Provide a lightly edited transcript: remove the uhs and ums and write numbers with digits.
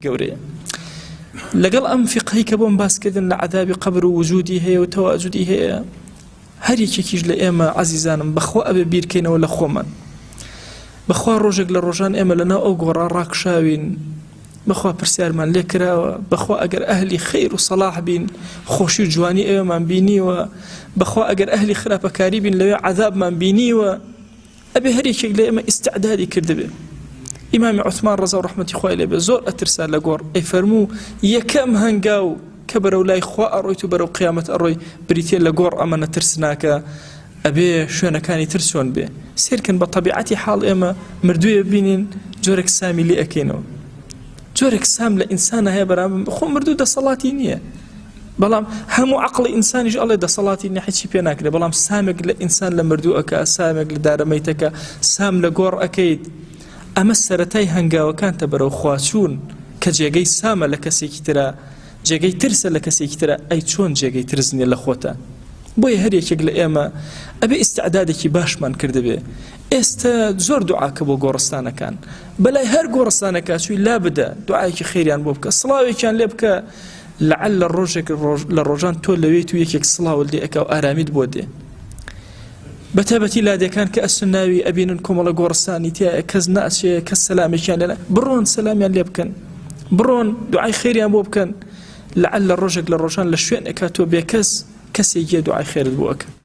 گەورەیە لەگەڵ ئەم فقهەی کە بۆم باسکردن لە عەذابی قەبر و وجودی هەیە و تەواجودی هەیە هەر یەکێکیش لە ئێمە عەزیزانم بەخوا ئەبێ بیرکەینەوە لە خۆمان بەخوا ڕۆژێک لە ڕۆژان ئێمە لەناو ئەو گۆڕا ڕاکشاوین بەخوا پرسیارمان لێ کراوە بەخوا ئەگەر ئەهلی خەیر و سەلاح بین خۆشی و جوانی ئێوەمان بینیوە بەخوا ئەگەر ئەهلی خراپەکاری بین لەوێ عەذابمان بینیوە ئەبێ هەر یەکێک لە ئێمە ئیستعدادی کردبێ ئیمامی عوسمان ڕەزا و ڕەحمەتی خوای لێ بێ زۆر ئەترسا لە گۆڕ ئەی فەرموو یەکەم هەنگاو کە بەرەو لای خوا ئەڕۆیت و بەرەو قیامەت ئەڕۆی بریتێ لە گۆڕ ئەمە نەترسناکە ئەبێ شوێنەکانی ترسۆن بێ سیرکن بە طەبیعەتی حاڵ ئێمە مردوویە بینین جۆرێک سامی لێ ئەکەینەوە جۆرێک سام لە ئینسانە هەیە بەرامبەر خۆ مردوو دەسەڵاتی نییە بەڵام هەموو عەقڵی ئینسانیش ئەڵێ دەسەڵاتی نییە هیچی پێ ناکرێ بەڵام سامێک لە ئینسان لە مردوو ئەکا سامێک لە دارەمەیتەکە سام لە گۆڕ ئەکەیت ئەمە سەرەتای هەنگاوەکانتە بەرەو خواچوون کە جێگەی سامە لە کەسێکی ترە جێگەی ترسە لە کەسێکی ترە ئەی چۆن جێگەی ترس نییە لە خۆتە بۆیە هەر یەکێک لە ئێمە ئەبێ ئیستعدادێکی باشمان کردبێ ئێستا زۆر دوعاکە بۆ گۆڕستانەکان بەلای هەر گۆڕستانەکە چووی لا بدە دوعایەکی خێریان بۆ بکە سڵاوێکیان لێ بکە لەعەل لە ڕۆژێک لە ڕۆژان تۆ لەوێت و یەکێک سڵاوت لێ ئەکا و ئارامیت بۆ دێ بەتابەتی لادەکان کە ئەسن ناوی ئەبینن کۆمەڵە گۆڕستانی تایە کەس ناچێ کەس سەلامێکیان لێ بڕۆن سەلامیان لێ بکەن بڕۆن دوعای خێریان بۆ بکەن لەعەل لە ڕۆژێک لە ڕۆژان لە شوێنێکا تۆ بێ کەسێکی دوعای خێرت بۆ ئەکەن